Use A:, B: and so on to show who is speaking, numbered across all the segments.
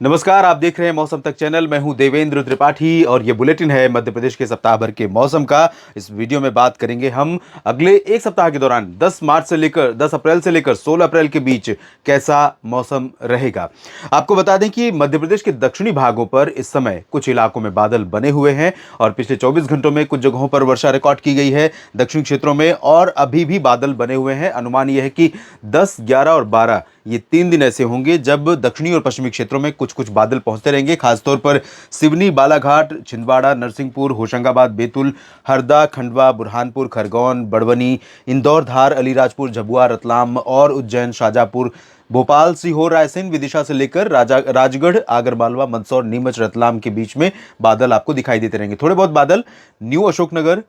A: नमस्कार, आप देख रहे हैं मौसम तक चैनल। मैं हूं देवेंद्र त्रिपाठी और ये बुलेटिन है मध्य प्रदेश के सप्ताह भर के मौसम का। इस वीडियो में बात करेंगे हम अगले एक सप्ताह के दौरान 10 अप्रैल से लेकर 16 अप्रैल के बीच कैसा मौसम रहेगा। आपको बता दें कि मध्य प्रदेश के दक्षिणी भागों पर इस समय कुछ इलाकों में बादल बने हुए हैं और पिछले 24 घंटों में कुछ जगहों पर वर्षा रिकॉर्ड की गई है दक्षिणी क्षेत्रों में, और अभी भी बादल बने हुए हैं। अनुमान यह है कि 10, 11 और 12 ये 3 दिन ऐसे होंगे जब दक्षिणी और पश्चिमी क्षेत्रों में कुछ कुछ बादल पहुंचते रहेंगे। खासतौर पर सिवनी, बालाघाट, छिंदवाड़ा, नरसिंहपुर, होशंगाबाद, बैतूल, हरदा, खंडवा, बुरहानपुर, खरगोन, बड़वानी, इंदौर, धार, अलीराजपुर, झबुआ, रतलाम और उज्जैन, शाजापुर, भोपाल, सीहोर, रायसेन, विदिशा से लेकर राजगढ़, आगरमालवा, मंदसौर, नीमच, रतलाम के बीच में बादल आपको दिखाई देते रहेंगे। थोड़े बहुत बादल न्यू अशोकनगर,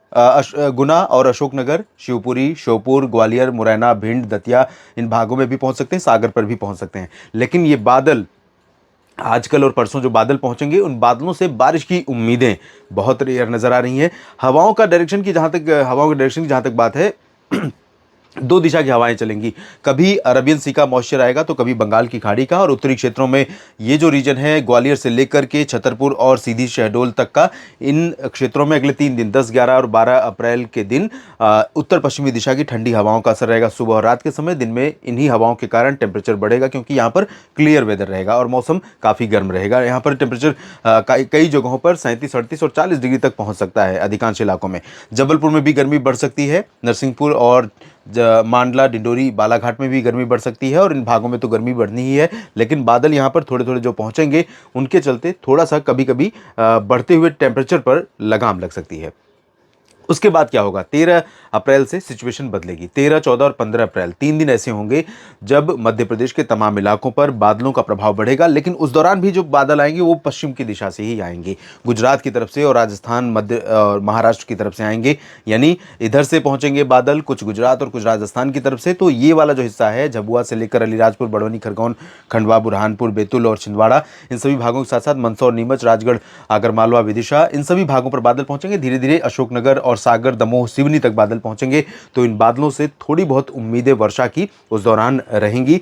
A: गुना और अशोकनगर, शिवपुरी, श्योपुर, ग्वालियर, मुरैना, भिंड, दतिया इन भागों में भी पहुंच सकते हैं, सागर पर भी पहुंच सकते हैं। लेकिन ये बादल आजकल और परसों जो बादल पहुंचेंगे उन बादलों से बारिश की उम्मीदें बहुत रेयर नजर आ रही हैं। हवाओं के डायरेक्शन की जहां तक बात है, दो दिशा की हवाएं चलेंगी। कभी अरबियन सी का मॉइस्चर आएगा तो कभी बंगाल की खाड़ी का, और उत्तरी क्षेत्रों में ये जो रीजन है ग्वालियर से लेकर के छतरपुर और सीधी शहडोल तक का, इन क्षेत्रों में अगले 3 दिन 10, 11 और 12 अप्रैल के दिन उत्तर पश्चिमी दिशा की ठंडी हवाओं का असर रहेगा सुबह और रात के समय। दिन में इन्हीं हवाओं के कारण टेम्परेचर बढ़ेगा क्योंकि यहाँ पर क्लियर वेदर रहेगा और मौसम काफ़ी गर्म रहेगा। यहाँ पर टेम्परेचर कई जगहों पर 37, 38 और 40 डिग्री तक पहुँच सकता है अधिकांश इलाकों में। जबलपुर में भी गर्मी बढ़ सकती है, नरसिंहपुर और मांडला, डिंडोरी, बालाघाट में भी गर्मी बढ़ सकती है, और इन भागों में तो गर्मी बढ़नी ही है। लेकिन बादल यहाँ पर थोड़े थोड़े जो पहुंचेंगे उनके चलते थोड़ा सा कभी कभी बढ़ते हुए टेम्परेचर पर लगाम लग सकती है। उसके बाद क्या होगा, 13 अप्रैल से सिचुएशन बदलेगी। 13, 14 और 15 अप्रैल 3 दिन ऐसे होंगे जब मध्य प्रदेश के तमाम इलाकों पर बादलों का प्रभाव बढ़ेगा। लेकिन उस दौरान भी जो बादल आएंगे वो पश्चिम की दिशा से ही आएंगे, गुजरात की तरफ से और राजस्थान, मध्य और महाराष्ट्र की तरफ से आएंगे। यानी इधर से पहुंचेंगे बादल कुछ गुजरात और कुछ राजस्थान की तरफ से। तो ये वाला जो हिस्सा है झबुआ से लेकर अलीराजपुर, बड़वानी, खरगोन, खंडवा, बुरहानपुर, बैतूल और छिंदवाड़ा, इन सभी भागों के साथ साथ मंदसौर, नीमच, राजगढ़, आगरमालवा, विदिशा, इन सभी भागों पर बादल पहुंचेंगे। धीरे धीरे अशोकनगर और सागर, दमोह, सिवनी तक बादल पहुंचेंगे। तो इन बादलों से थोड़ी बहुत उम्मीदें वर्षा की उस दौरान रहेंगी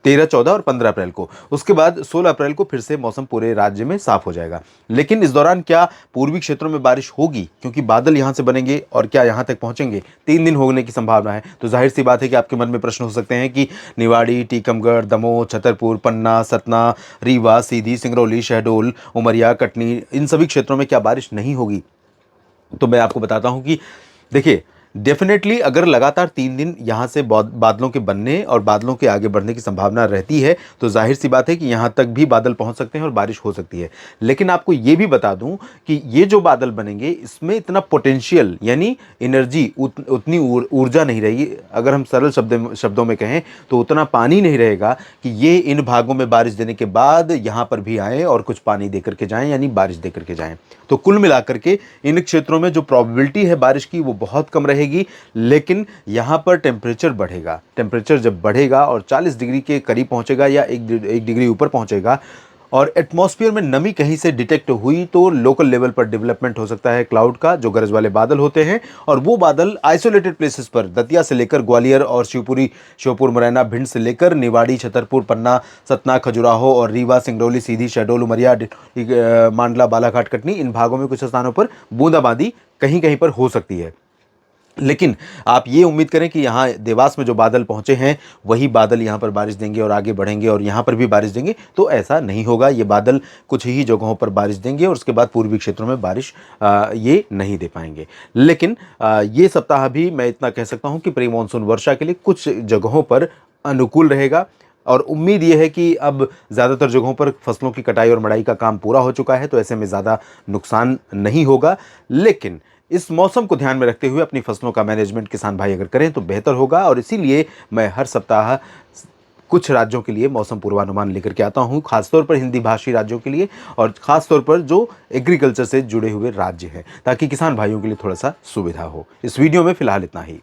A: 13, 14 और 15 अप्रैल को। उसके बाद 16 अप्रैल को फिर से मौसम पूरे राज्य में साफ हो जाएगा। लेकिन इस दौरान क्या पूर्वी क्षेत्रों में बारिश होगी, क्योंकि बादल यहां से बनेंगे और क्या यहां तक पहुंचेंगे? 3 दिन होने की संभावना है। तो जाहिर सी बात है कि आपके मन में प्रश्न हो सकते हैं कि निवाड़ी, टीकमगढ़, दमोह, छतरपुर, पन्ना, सतना, रीवा, सीधी, सिंगरौली, शहडोल, उमरिया, कटनी, इन सभी क्षेत्रों में क्या बारिश नहीं होगी? तो मैं आपको बताता हूं कि देखिए, डेफिनेटली अगर लगातार 3 दिन यहां से बादलों के बनने और बादलों के आगे बढ़ने की संभावना रहती है तो जाहिर सी बात है कि यहां तक भी बादल पहुंच सकते हैं और बारिश हो सकती है। लेकिन आपको यह भी बता दूं कि ये जो बादल बनेंगे इसमें इतना पोटेंशियल यानी एनर्जी, उतनी ऊर्जा नहीं रहेगी। अगर हम सरल शब्दों में कहें तो उतना पानी नहीं रहेगा कि ये इन भागों में बारिश देने के बाद यहां पर भी आए और कुछ पानी देकर के जाएं, यानी बारिश देकर के जाएं। तो कुल मिलाकर के इन क्षेत्रों में जो प्रोबेबिलिटी है बारिश की वो बहुत कम रहेगी। लेकिन यहां पर टेम्परेचर बढ़ेगा। टेम्परेचर जब बढ़ेगा और 40 डिग्री के करीब पहुंचेगा या 1 डिग्री ऊपर पहुंचेगा और एटमॉस्फेयर में नमी कहीं से डिटेक्ट हुई तो लोकल लेवल पर डेवलपमेंट हो सकता है क्लाउड का, जो गरज वाले बादल होते हैं। और वो बादल आइसोलेटेड प्लेसेस पर दतिया से लेकर ग्वालियर और श्योपुर, मुरैना, भिंड से लेकर निवाड़ी, छतरपुर, पन्ना, सतना, खजुराहो और रीवा, सिंगरौली, सीधी, शहडोल, उमरिया, मांडला, बालाघाट, कटनी, इन भागों में कुछ स्थानों पर बूंदाबांदी कहीं कहीं पर हो सकती है। लेकिन आप ये उम्मीद करें कि यहाँ देवास में जो बादल पहुंचे हैं वही बादल यहाँ पर बारिश देंगे और आगे बढ़ेंगे और यहाँ पर भी बारिश देंगे, तो ऐसा नहीं होगा। ये बादल कुछ ही जगहों पर बारिश देंगे और उसके बाद पूर्वी क्षेत्रों में बारिश ये नहीं दे पाएंगे। लेकिन ये सप्ताह भी मैं इतना कह सकता हूँ कि प्री मानसून वर्षा के लिए कुछ जगहों पर अनुकूल रहेगा। और उम्मीद यह है कि अब ज़्यादातर जगहों पर फसलों की कटाई और मड़ाई का काम पूरा हो चुका है, तो ऐसे में ज़्यादा नुकसान नहीं होगा। लेकिन इस मौसम को ध्यान में रखते हुए अपनी फसलों का मैनेजमेंट किसान भाई अगर करें तो बेहतर होगा। और इसीलिए मैं हर सप्ताह कुछ राज्यों के लिए मौसम पूर्वानुमान लेकर के आता हूं, खासतौर पर हिंदी भाषी राज्यों के लिए और खासतौर पर जो एग्रीकल्चर से जुड़े हुए राज्य हैं, ताकि किसान भाइयों के लिए थोड़ा सा सुविधा हो। इस वीडियो में फिलहाल इतना ही।